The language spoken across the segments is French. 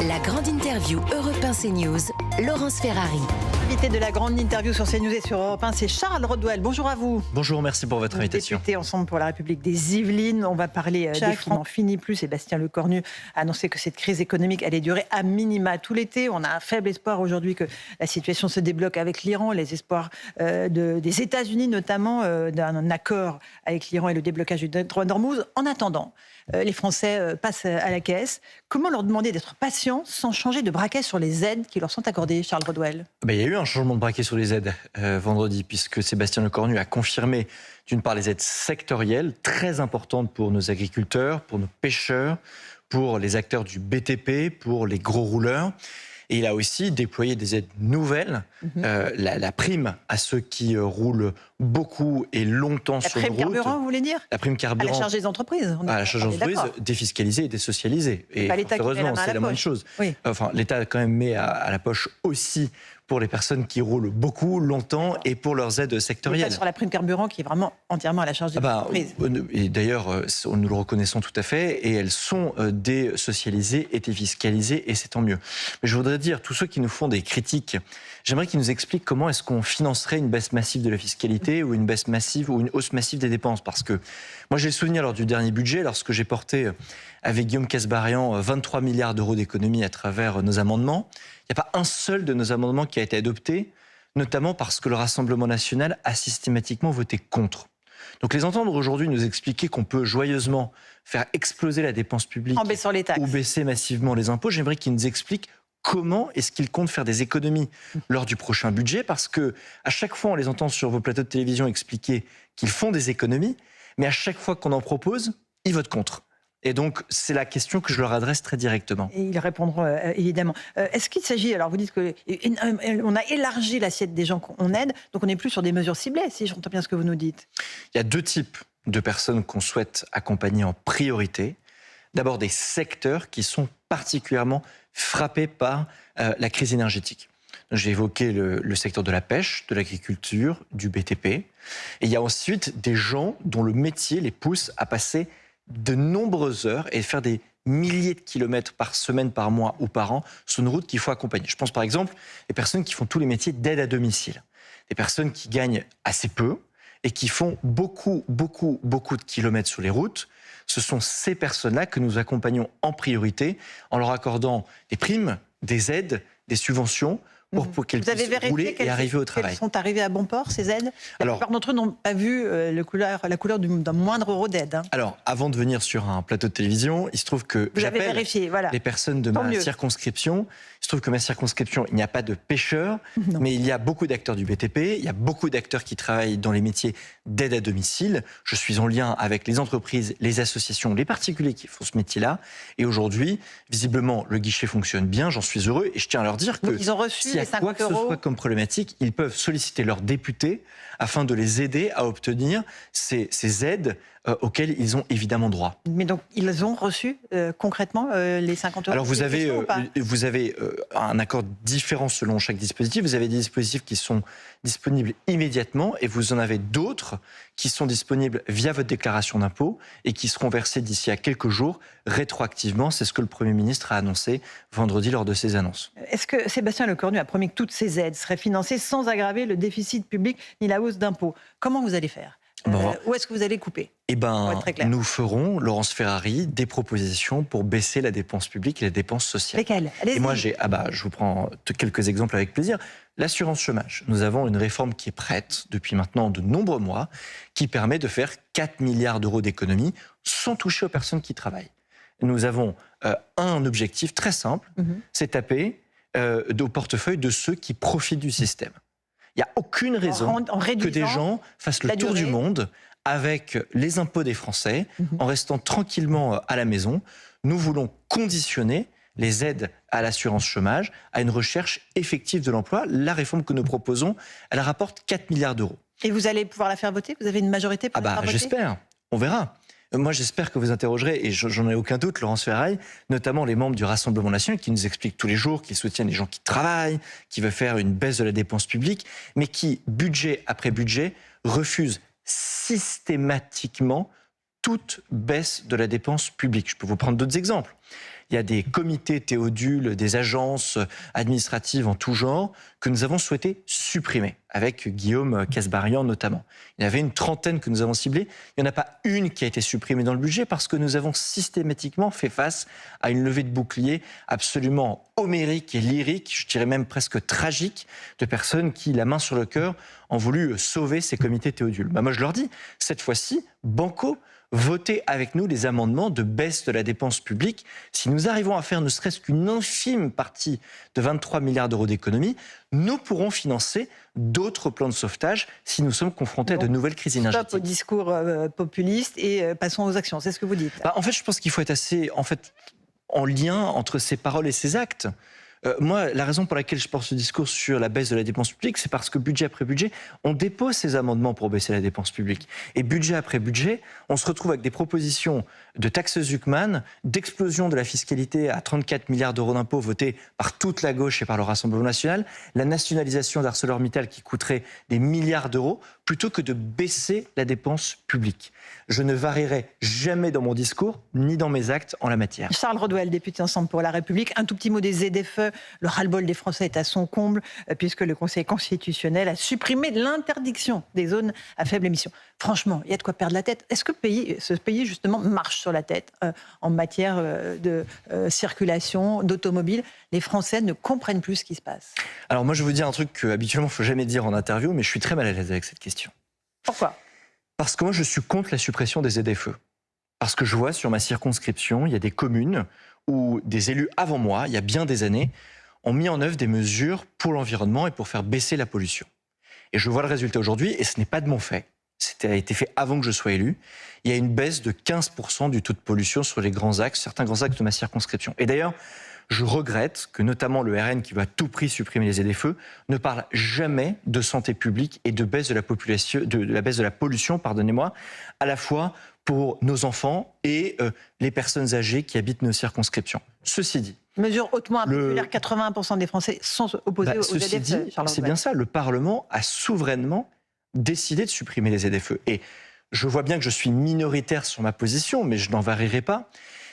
La grande interview Europe 1 CNews, Laurence Ferrari. L'invité de la grande interview sur CNews et sur Europe 1, c'est Charles Rodwell. Bonjour à vous. Bonjour, merci pour votre invitation. Député Ensemble pour la République des Yvelines. On va parler des fonds n'en finit plus. Sébastien Lecornu a annoncé que cette crise économique allait durer à minima tout l'été. On a un faible espoir aujourd'hui que la situation se débloque avec l'Iran. Les espoirs des États-Unis notamment, d'un accord avec l'Iran et le déblocage du détroit d'Ormuz. En attendant, les Français passent à la caisse. Comment leur demander d'être patients sans changer de braquet sur les aides qui leur sont accordées, Charles Rodwell? Il y a eu un changement de braquet sur les aides vendredi, puisque Sébastien Lecornu a confirmé d'une part les aides sectorielles, très importantes pour nos agriculteurs, pour nos pêcheurs, pour les acteurs du BTP, pour les gros rouleurs. Et il a aussi déployé des aides nouvelles, la prime à ceux qui roulent beaucoup et longtemps sur les routes. La prime carburant, vous voulez dire? La prime carburant. À la charge des entreprises. À la charge des entreprises, défiscalisée et désocialisée. Et heureusement, c'est la bonne chose. Oui. Enfin, l'État quand même met à la poche aussi pour les personnes qui roulent beaucoup, longtemps et pour leurs aides sectorielles. Sur la prime carburant qui est vraiment entièrement à la charge des entreprises. Et d'ailleurs, nous le reconnaissons tout à fait, et elles sont désocialisées et défiscalisées, et c'est tant mieux. Mais je voudrais dire, tous ceux qui nous font des critiques, j'aimerais qu'ils nous expliquent comment est-ce qu'on financerait une baisse massive de la fiscalité ou une baisse massive ou une hausse massive des dépenses. Parce que moi, j'ai le souvenir lors du dernier budget, lorsque j'ai porté avec Guillaume Kasbarian 23 milliards d'euros d'économies à travers nos amendements, il n'y a pas un seul de nos amendements qui a été adopté, notamment parce que le Rassemblement national a systématiquement voté contre. Donc les entendre aujourd'hui nous expliquer qu'on peut joyeusement faire exploser la dépense publique en baissant les taxes ou baisser massivement les impôts, j'aimerais qu'ils nous expliquent comment est-ce qu'ils comptent faire des économies lors du prochain budget, parce que à chaque fois on les entend sur vos plateaux de télévision expliquer qu'ils font des économies, mais à chaque fois qu'on en propose, ils votent contre. Et donc, c'est la question que je leur adresse très directement. Et ils répondront évidemment. Est-ce qu'il s'agit, alors vous dites qu'on a élargi l'assiette des gens qu'on aide, donc on n'est plus sur des mesures ciblées, si j'entends bien ce que vous nous dites? Il y a deux types de personnes qu'on souhaite accompagner en priorité. D'abord, des secteurs qui sont particulièrement frappés par la crise énergétique. J'ai évoqué le secteur de la pêche, de l'agriculture, du BTP. Et il y a ensuite des gens dont le métier les pousse à passer de nombreuses heures et faire des milliers de kilomètres par semaine, par mois ou par an sur une route qu'il faut accompagner. Je pense par exemple aux personnes qui font tous les métiers d'aide à domicile. Des personnes qui gagnent assez peu et qui font beaucoup de kilomètres sur les routes. Ce sont ces personnes-là que nous accompagnons en priorité en leur accordant des primes, des aides, des subventions pour qu'elles puissent rouler et arriver au travail. Elles sont arrivées à bon port, ces aides? La plupart d'entre eux n'ont pas vu la couleur d'un moindre euro d'aide. Alors, avant de venir sur un plateau de télévision, il se trouve que j'appelle les personnes de ma circonscription. Il se trouve que ma circonscription, il n'y a pas de pêcheurs, mais il y a beaucoup d'acteurs du BTP, il y a beaucoup d'acteurs qui travaillent dans les métiers d'aide à domicile. Je suis en lien avec les entreprises, les associations, les particuliers qui font ce métier-là. Et aujourd'hui, visiblement, le guichet fonctionne bien, j'en suis heureux. Et je tiens à leur dire que ils ont reçu s'il y a quoi que ce soit comme problématique, ils peuvent solliciter leurs députés afin de les aider à obtenir ces aides auxquelles ils ont évidemment droit. Mais donc, ils ont reçu concrètement les 50 euros? Alors vous avez un accord différent selon chaque dispositif. Vous avez des dispositifs qui sont disponibles immédiatement et vous en avez d'autres qui sont disponibles via votre déclaration d'impôt et qui seront versés d'ici à quelques jours rétroactivement. C'est ce que le Premier ministre a annoncé vendredi lors de ses annonces. Est-ce que Sébastien Lecornu a promis que toutes ces aides seraient financées sans aggraver le déficit public ni la hausse d'impôts? Comment vous allez faire? Où est-ce que vous allez couper? Nous ferons, Laurence Ferrari, des propositions pour baisser la dépense publique et la dépense sociale. Lesquelles? Et moi, je vous prends quelques exemples avec plaisir. L'assurance chômage. Nous avons une réforme qui est prête depuis maintenant de nombreux mois, qui permet de faire 4 milliards d'euros d'économies sans toucher aux personnes qui travaillent. Nous avons un objectif très simple, c'est taper au portefeuille de ceux qui profitent du système. Il n'y a aucune raison que des gens fassent le tour du monde avec les impôts des Français, en restant tranquillement à la maison. Nous voulons conditionner les aides à l'assurance chômage à une recherche effective de l'emploi. La réforme que nous proposons, elle rapporte 4 milliards d'euros. Et vous allez pouvoir la faire voter? Vous avez une majorité pour la faire voter? J'espère, on verra. Moi, j'espère que vous interrogerez, et j'en ai aucun doute, Laurence Ferrari, notamment les membres du Rassemblement national qui nous expliquent tous les jours qu'ils soutiennent les gens qui travaillent, qui veulent faire une baisse de la dépense publique, mais qui, budget après budget, refusent systématiquement toute baisse de la dépense publique. Je peux vous prendre d'autres exemples. Il y a des comités Théodule, des agences administratives en tout genre que nous avons souhaité supprimer, avec Guillaume Kasbarian notamment. Il y en avait une trentaine que nous avons ciblées. Il n'y en a pas une qui a été supprimée dans le budget parce que nous avons systématiquement fait face à une levée de bouclier absolument homérique et lyrique, je dirais même presque tragique, de personnes qui, la main sur le cœur, ont voulu sauver ces comités Théodule. Moi, je leur dis, cette fois-ci, banco, votez avec nous les amendements de baisse de la dépense publique. Si nous arrivons à faire ne serait-ce qu'une infime partie de 23 milliards d'euros d'économie, nous pourrons financer d'autres plans de sauvetage si nous sommes confrontés à de nouvelles crises énergétiques. Stop au discours populiste et passons aux actions. C'est ce que vous dites. En fait, je pense qu'il faut être assez en lien entre ses paroles et ses actes. Moi, la raison pour laquelle je porte ce discours sur la baisse de la dépense publique, c'est parce que budget après budget, on dépose ces amendements pour baisser la dépense publique. Et budget après budget, on se retrouve avec des propositions de taxes Zuckman, d'explosion de la fiscalité à 34 milliards d'euros d'impôts votés par toute la gauche et par le Rassemblement national, la nationalisation d'ArcelorMittal qui coûterait des milliards d'euros, plutôt que de baisser la dépense publique. Je ne varierai jamais dans mon discours, ni dans mes actes en la matière. Charles Rodwell, député Ensemble pour la République. Un tout petit mot des ZFE. Le ras-le-bol des Français est à son comble, puisque le Conseil constitutionnel a supprimé l'interdiction des zones à faible émission. Franchement, il y a de quoi perdre la tête. Est-ce que ce pays, justement, marche sur la tête en matière de circulation, d'automobile? Les Français ne comprennent plus ce qui se passe. Alors moi, je vais vous dire un truc qu'habituellement, il ne faut jamais dire en interview, mais je suis très mal à l'aise avec cette question. Pourquoi? Parce que moi, je suis contre la suppression des ZFE. Parce que je vois sur ma circonscription, il y a des communes où des élus avant moi, il y a bien des années, ont mis en œuvre des mesures pour l'environnement et pour faire baisser la pollution. Et je vois le résultat aujourd'hui, et ce n'est pas de mon fait. Ça a été fait avant que je sois élu. Il y a une baisse de 15% du taux de pollution sur les grands axes, certains grands axes de ma circonscription. Et d'ailleurs, je regrette que notamment le RN, qui veut à tout prix supprimer les ZFE, ne parle jamais de santé publique et de baisse de la population, de la baisse de la pollution, pardonnez-moi, à la fois pour nos enfants et les personnes âgées qui habitent nos circonscriptions. Ceci dit, mesure hautement impopulaire, 81% des Français sont opposés aux ZFE. Dit, c'est bien ça, le Parlement a souverainement décidé de supprimer les ZFE. Et je vois bien que je suis minoritaire sur ma position, mais je n'en varierai pas.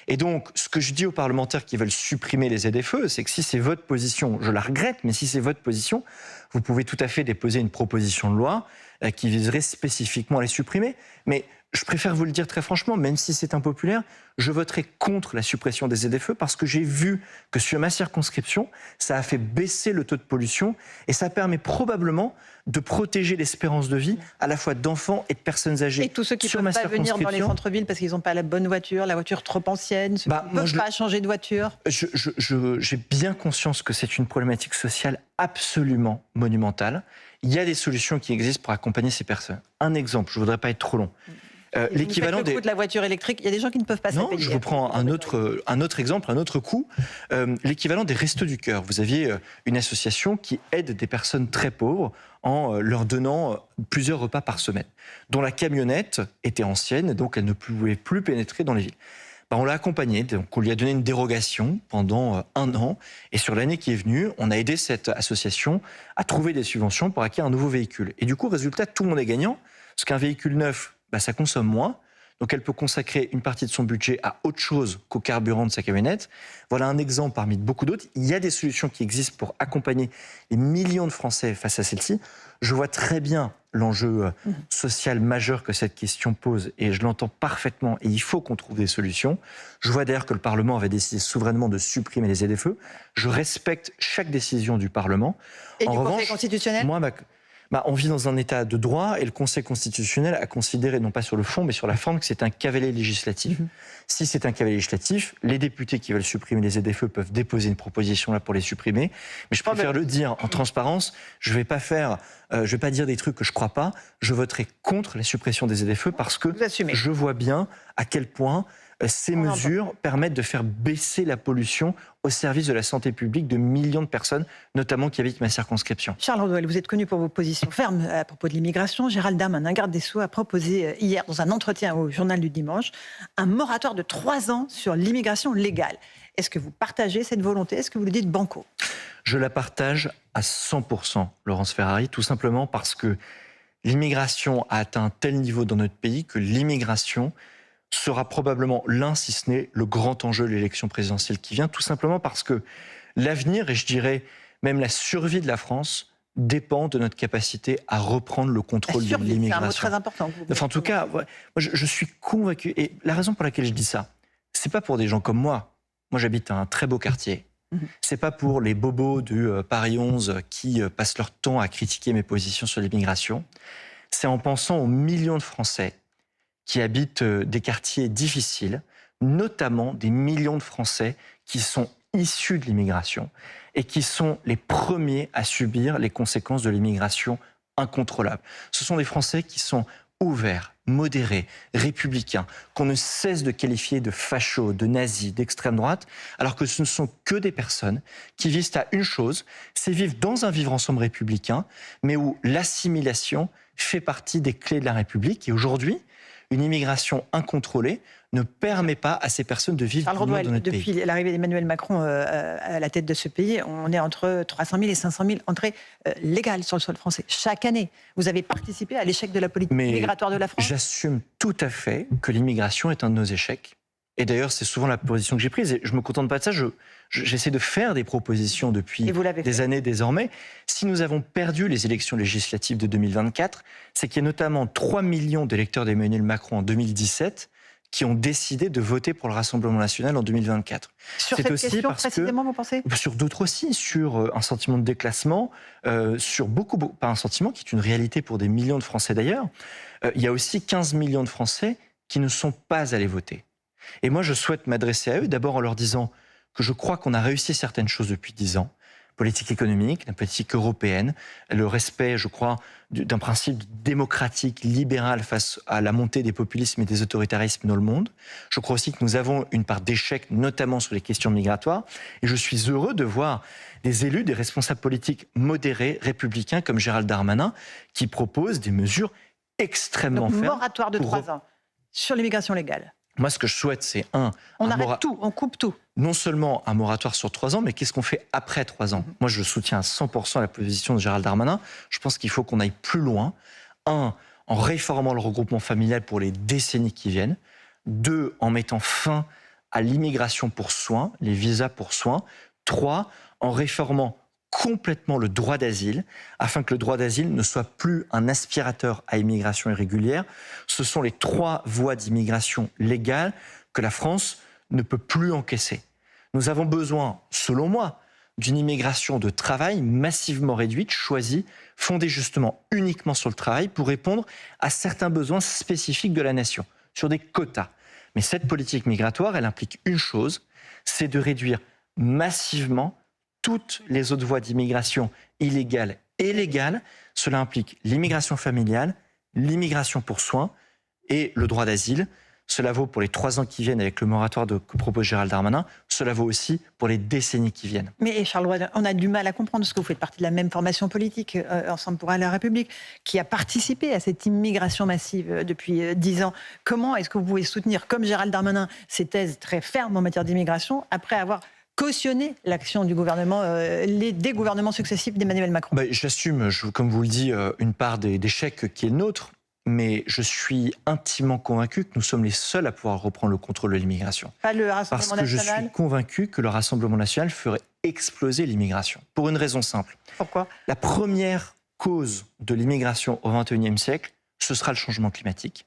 Et donc, ce que je dis aux parlementaires qui veulent supprimer les ZFE, c'est que si c'est votre position, je la regrette, mais si c'est votre position, vous pouvez tout à fait déposer une proposition de loi qui viserait spécifiquement à les supprimer. Mais je préfère vous le dire très franchement, même si c'est impopulaire, je voterai contre la suppression des ZFE parce que j'ai vu que sur ma circonscription, ça a fait baisser le taux de pollution et ça permet probablement de protéger l'espérance de vie à la fois d'enfants et de personnes âgées. Et tous ceux qui ne peuvent pas venir dans les centres-villes parce qu'ils n'ont pas la bonne voiture, la voiture trop ancienne, ceux qui ne peuvent pas changer de voiture. J'ai bien conscience que c'est une problématique sociale absolument monumentale. Il y a des solutions qui existent pour accompagner ces personnes. Un exemple, je ne voudrais pas être trop long. L'équivalent le coût de la voiture électrique, il y a des gens qui ne peuvent pas se la payer. Non, je vous prends un autre exemple, un autre coût. L'équivalent des Restos du Cœur. Vous aviez une association qui aide des personnes très pauvres en leur donnant plusieurs repas par semaine, dont la camionnette était ancienne, donc elle ne pouvait plus pénétrer dans les villes. On l'a accompagnée, donc on lui a donné une dérogation pendant 1 an, et sur l'année qui est venue, on a aidé cette association à trouver des subventions pour acquérir un nouveau véhicule. Et du coup, résultat, tout le monde est gagnant, parce qu'un véhicule neuf, ça consomme moins, donc elle peut consacrer une partie de son budget à autre chose qu'au carburant de sa camionnette. Voilà un exemple parmi beaucoup d'autres. Il y a des solutions qui existent pour accompagner les millions de Français face à celle-ci. Je vois très bien l'enjeu social majeur que cette question pose et je l'entends parfaitement et il faut qu'on trouve des solutions. Je vois d'ailleurs que le Parlement avait décidé souverainement de supprimer les ZFE. Je respecte chaque décision du Parlement. Et du Conseil constitutionnel ? Moi, on vit dans un état de droit et le Conseil constitutionnel a considéré, non pas sur le fond, mais sur la forme, que c'est un cavalier législatif. Si c'est un cavalier législatif, les députés qui veulent supprimer les ZFE peuvent déposer une proposition là pour les supprimer. Mais je préfère le dire en transparence, je vais pas dire des trucs que je crois pas. Je voterai contre la suppression des ZFE parce que je vois bien à quel point ces mesures permettent de faire baisser la pollution au service de la santé publique de millions de personnes, notamment qui habitent ma circonscription. Charles Rodwell, vous êtes connu pour vos positions fermes à propos de l'immigration. Gérald Darmanin, garde des Sceaux, a proposé hier, dans un entretien au Journal du Dimanche, un moratoire de 3 ans sur l'immigration légale. Est-ce que vous partagez cette volonté? Est-ce que vous le dites banco? Je la partage à 100%, Laurence Ferrari, tout simplement parce que l'immigration a atteint un tel niveau dans notre pays que l'immigration sera probablement l'un, si ce n'est le grand enjeu de l'élection présidentielle qui vient, tout simplement parce que l'avenir, et je dirais même la survie de la France, dépend de notre capacité à reprendre le contrôle de l'immigration. C'est un mot très important. Enfin, en tout cas, moi, je suis convaincu, et la raison pour laquelle je dis ça, c'est pas pour des gens comme moi. Moi, j'habite un très beau quartier. C'est pas pour les bobos du Paris 11 qui passent leur temps à critiquer mes positions sur l'immigration. C'est en pensant aux millions de Français qui habitent des quartiers difficiles, notamment des millions de Français qui sont issus de l'immigration et qui sont les premiers à subir les conséquences de l'immigration incontrôlable. Ce sont des Français qui sont ouverts, modérés, républicains, qu'on ne cesse de qualifier de fachos, de nazis, d'extrême droite, alors que ce ne sont que des personnes qui visent à une chose, c'est vivre dans un vivre ensemble républicain, mais où l'assimilation fait partie des clés de la République. Et aujourd'hui, une immigration incontrôlée ne permet pas à ces personnes de vivre dans notre pays. Depuis l'arrivée d'Emmanuel Macron à la tête de ce pays, on est entre 300 000 et 500 000 entrées légales sur le sol français chaque année. Vous avez participé à l'échec de la politique migratoire de la France. J'assume tout à fait que l'immigration est un de nos échecs. Et d'ailleurs, c'est souvent la position que j'ai prise. Et je ne me contente pas de ça. J'essaie de faire des propositions depuis des années désormais. Si nous avons perdu les élections législatives de 2024, c'est qu'il y a notamment 3 millions d'électeurs d'Emmanuel Macron en 2017 qui ont décidé de voter pour le Rassemblement national en 2024. Sur cette question précisément, vous pensez ? Sur d'autres aussi, sur un sentiment de déclassement, sur beaucoup, pas un sentiment qui est une réalité pour des millions de Français d'ailleurs. Il y a aussi 15 millions de Français qui ne sont pas allés voter. Et moi, je souhaite m'adresser à eux, d'abord en leur disant que je crois qu'on a réussi certaines choses depuis 10 ans. Politique économique, la politique européenne, le respect, je crois, d'un principe démocratique, libéral face à la montée des populismes et des autoritarismes dans le monde. Je crois aussi que nous avons une part d'échec, notamment sur les questions migratoires. Et je suis heureux de voir des élus, des responsables politiques modérés, républicains, comme Gérald Darmanin, qui proposent des mesures extrêmement fermes. Moratoire de 3 ans sur l'immigration légale. Moi, ce que je souhaite, c'est on arrête tout, on coupe tout. Non seulement un moratoire sur 3 ans, mais qu'est-ce qu'on fait après 3 ans ? Moi, je soutiens à 100% la position de Gérald Darmanin. Je pense qu'il faut qu'on aille plus loin. 1, en réformant le regroupement familial pour les décennies qui viennent. 2, en mettant fin à l'immigration pour soins, les visas pour soins. 3, en réformant complètement le droit d'asile, afin que le droit d'asile ne soit plus un aspirateur à immigration irrégulière. Ce sont les 3 voies d'immigration légale que la France ne peut plus encaisser. Nous avons besoin, selon moi, d'une immigration de travail massivement réduite, choisie, fondée justement uniquement sur le travail pour répondre à certains besoins spécifiques de la nation, sur des quotas. Mais cette politique migratoire, elle implique une chose, c'est de réduire massivement toutes les autres voies d'immigration illégales et légales. Cela implique l'immigration familiale, l'immigration pour soins et le droit d'asile. Cela vaut pour les 3 ans qui viennent avec le moratoire que propose Gérald Darmanin. Cela vaut aussi pour les décennies qui viennent. Mais Charles Roy, on a du mal à comprendre ce que vous faites partie de la même formation politique, Ensemble pour la République, qui a participé à cette immigration massive depuis 10 ans. Comment est-ce que vous pouvez soutenir, comme Gérald Darmanin, ces thèses très fermes en matière d'immigration, après avoir cautionner l'action du gouvernement, des gouvernements successifs d'Emmanuel Macron? J'assume, comme vous le dites, une part des chèques qui est nôtre, mais je suis intimement convaincu que nous sommes les seuls à pouvoir reprendre le contrôle de l'immigration. Pas le Rassemblement national. Parce que national. Je suis convaincu que le Rassemblement national ferait exploser l'immigration, pour une raison simple. Pourquoi ? La première cause de l'immigration au XXIe siècle, ce sera le changement climatique.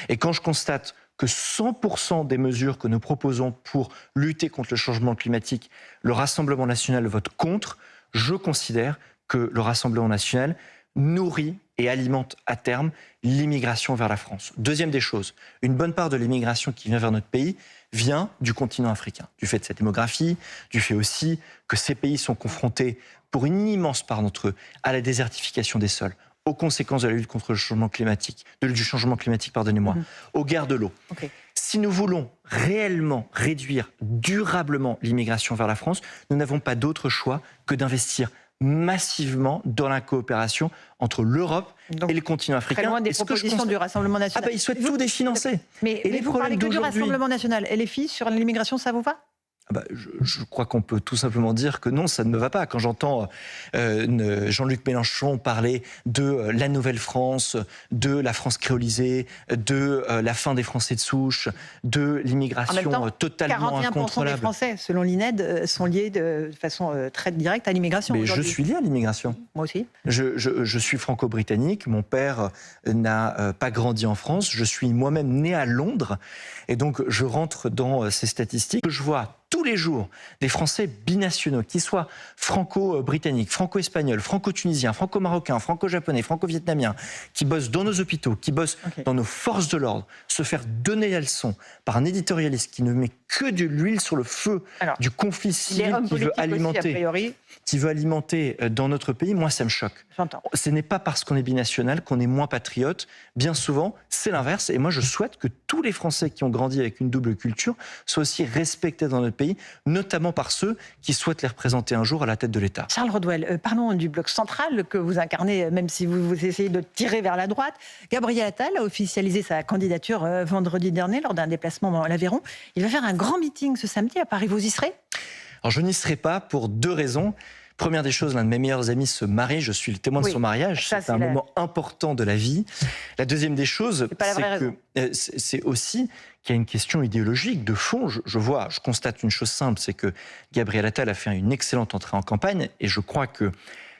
Et quand je constate que 100% des mesures que nous proposons pour lutter contre le changement climatique, le Rassemblement national vote contre, je considère que le Rassemblement national nourrit et alimente à terme l'immigration vers la France. Deuxième des choses, une bonne part de l'immigration qui vient vers notre pays vient du continent africain, du fait de sa démographie, du fait aussi que ces pays sont confrontés, pour une immense part d'entre eux, à la désertification des sols, aux conséquences de la lutte contre le changement climatique, du changement climatique, aux guerres de l'eau. Okay. Si nous voulons réellement réduire durablement l'immigration vers la France, nous n'avons pas d'autre choix que d'investir massivement dans la coopération entre l'Europe et le continent africain. Très loin des propositions du Rassemblement national. Ils souhaitent tout définancer. Mais vous parlez que du Rassemblement national. LFI, sur l'immigration, ça vous va ? Je crois qu'on peut tout simplement dire que non, ça ne me va pas. Quand j'entends Jean-Luc Mélenchon parler de la Nouvelle-France, de la France créolisée, de la fin des Français de souche, de l'immigration totalement incontrôlable. 41% des Français, selon l'INED, sont liés de façon très directe à l'immigration. Mais je suis lié à l'immigration. Moi aussi. Je suis franco-britannique. Mon père n'a pas grandi en France. Je suis moi-même né à Londres. Et donc, je rentre dans ces statistiques. Je vois tous les jours des Français binationaux, qui soient franco-britanniques, franco-espagnols, franco-tunisiens, franco-marocains, franco-japonais, franco-vietnamiens, qui bossent dans nos hôpitaux, qui bossent dans nos forces de l'ordre, se faire donner la leçon par un éditorialiste qui ne met que de l'huile sur le feu du conflit civil qui veut alimenter dans notre pays, moi ça me choque. Ce n'est pas parce qu'on est binational qu'on est moins patriote. Bien souvent, c'est l'inverse. Et moi, je souhaite que tous les Français qui ont grandi avec une double culture soient aussi respectés dans notre pays, notamment par ceux qui souhaitent les représenter un jour à la tête de l'État. Charles Rodwell, parlons du bloc central que vous incarnez, même si vous essayez de tirer vers la droite. Gabriel Attal a officialisé sa candidature vendredi dernier lors d'un déplacement dans l'Aveyron. Il va faire un grand meeting ce samedi à Paris. Vous y serez ? Alors, je n'y serai pas pour 2 raisons. Première des choses, l'un de mes meilleurs amis se marie, je suis le témoin de son mariage, c'est un moment important de la vie. La deuxième des choses, c'est aussi qu'il y a une question idéologique de fond. Je constate une chose simple, c'est que Gabriel Attal a fait une excellente entrée en campagne et je crois que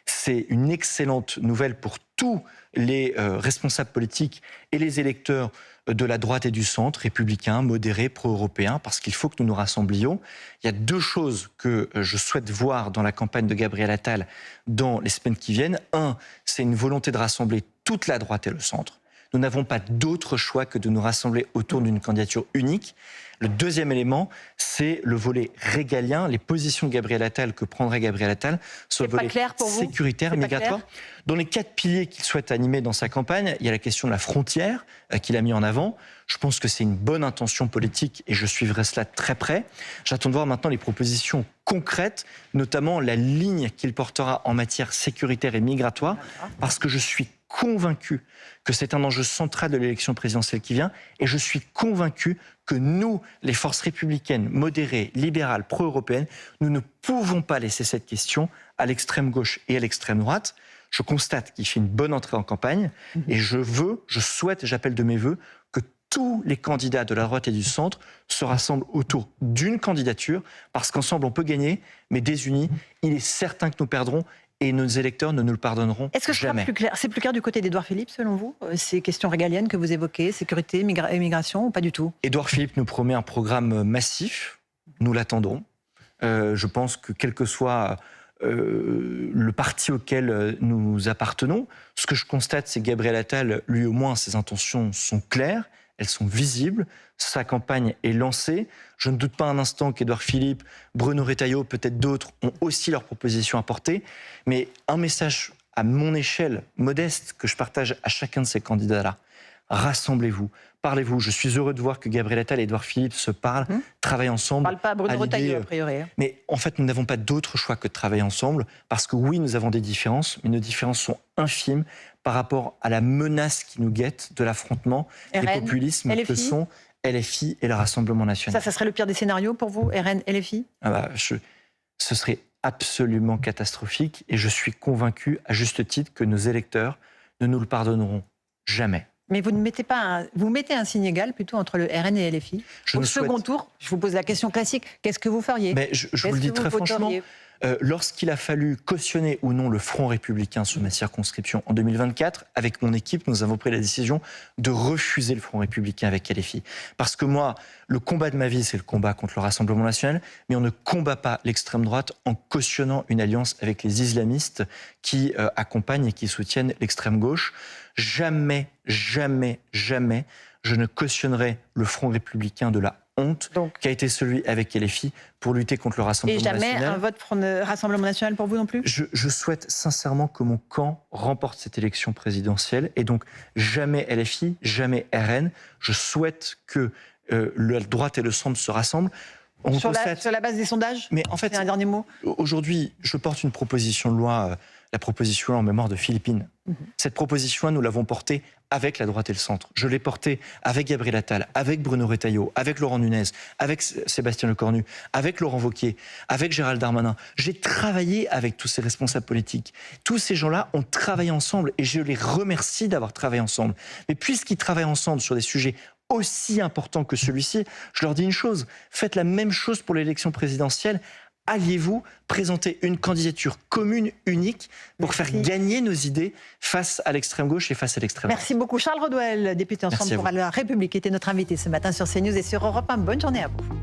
c'est une excellente nouvelle pour tous les responsables politiques et les électeurs de la droite et du centre, républicains, modérés, pro-européens, parce qu'il faut que nous nous rassemblions. Il y a 2 choses que je souhaite voir dans la campagne de Gabriel Attal dans les semaines qui viennent. 1, c'est une volonté de rassembler toute la droite et le centre. Nous n'avons pas d'autre choix que de nous rassembler autour d'une candidature unique. Le deuxième élément, c'est le volet régalien, les positions de Gabriel Attal que prendrait Gabriel Attal sur le volet sécuritaire, migratoire. Dans les 4 piliers qu'il souhaite animer dans sa campagne, il y a la question de la frontière qu'il a mis en avant. Je pense que c'est une bonne intention politique et je suivrai cela de très près. J'attends de voir maintenant les propositions concrètes, notamment la ligne qu'il portera en matière sécuritaire et migratoire, parce que je suis convaincu que c'est un enjeu central de l'élection présidentielle qui vient et je suis convaincu que nous, les forces républicaines, modérées, libérales, pro-européennes, nous ne pouvons pas laisser cette question à l'extrême gauche et à l'extrême droite. Je constate qu'il fait une bonne entrée en campagne et je souhaite, j'appelle de mes vœux, que tous les candidats de la droite et du centre se rassemblent autour d'une candidature parce qu'ensemble on peut gagner, mais désunis, il est certain que nous perdrons. Et nos électeurs ne nous le pardonneront jamais. Est-ce que c'est plus clair du côté d'Édouard Philippe, selon vous, ces questions régaliennes que vous évoquez, sécurité, immigration, ou pas du tout ? Édouard Philippe nous promet un programme massif. Nous l'attendons. Je pense que quel que soit le parti auquel nous appartenons, ce que je constate, c'est que Gabriel Attal, lui au moins, ses intentions sont claires, elles sont visibles, sa campagne est lancée. Je ne doute pas un instant qu'Édouard Philippe, Bruno Retailleau, peut-être d'autres, ont aussi leurs propositions à porter. Mais un message à mon échelle modeste que je partage à chacun de ces candidats-là. Rassemblez-vous, parlez-vous. Je suis heureux de voir que Gabriel Attal et Édouard Philippe se parlent, travaillent ensemble. On ne parle pas à Bruno Retailleau, a priori. Mais en fait, nous n'avons pas d'autre choix que de travailler ensemble, parce que oui, nous avons des différences, mais nos différences sont infimes par rapport à la menace qui nous guette de l'affrontement des populismes que sont LFI et le Rassemblement national. Ça serait le pire des scénarios pour vous, RN, LFI ? Ce serait absolument catastrophique et je suis convaincu, à juste titre, que nos électeurs ne nous le pardonneront jamais. Mais vous mettez un signe égal plutôt entre le RN et LFI. Au second tour, je vous pose la question classique, qu'est-ce que vous feriez ? Je vous le dis très franchement, lorsqu'il a fallu cautionner ou non le Front républicain sur ma circonscription en 2024, avec mon équipe, nous avons pris la décision de refuser le Front républicain avec LFI. Parce que moi, le combat de ma vie, c'est le combat contre le Rassemblement national, mais on ne combat pas l'extrême droite en cautionnant une alliance avec les islamistes qui accompagnent et qui soutiennent l'extrême gauche. Jamais, jamais, jamais, je ne cautionnerai le Front républicain de la honte qui a été celui avec LFI pour lutter contre le Rassemblement national. Et jamais un vote Rassemblement national pour vous non plus ? Je souhaite sincèrement que mon camp remporte cette élection présidentielle et donc jamais LFI, jamais RN. Je souhaite que la droite et le centre se rassemblent. Sur la base des sondages ? Mais en fait, c'est un dernier mot. Aujourd'hui, je porte une proposition de loi la proposition en mémoire de Philippines. Cette proposition, nous l'avons portée avec la droite et le centre. Je l'ai portée avec Gabriel Attal, avec Bruno Retailleau, avec Laurent Nunez, avec Sébastien Lecornu, avec Laurent Wauquiez, avec Gérald Darmanin. J'ai travaillé avec tous ces responsables politiques. Tous ces gens-là ont travaillé ensemble et je les remercie d'avoir travaillé ensemble. Mais puisqu'ils travaillent ensemble sur des sujets aussi importants que celui-ci, je leur dis une chose, faites la même chose pour l'élection présidentielle. Alliez-vous, présentez une candidature commune, unique, pour faire gagner nos idées face à l'extrême gauche et face à l'extrême droite. Merci beaucoup Charles Rodwell, député Ensemble pour la République, était notre invité ce matin sur CNews et sur Europe 1. Bonne journée à vous.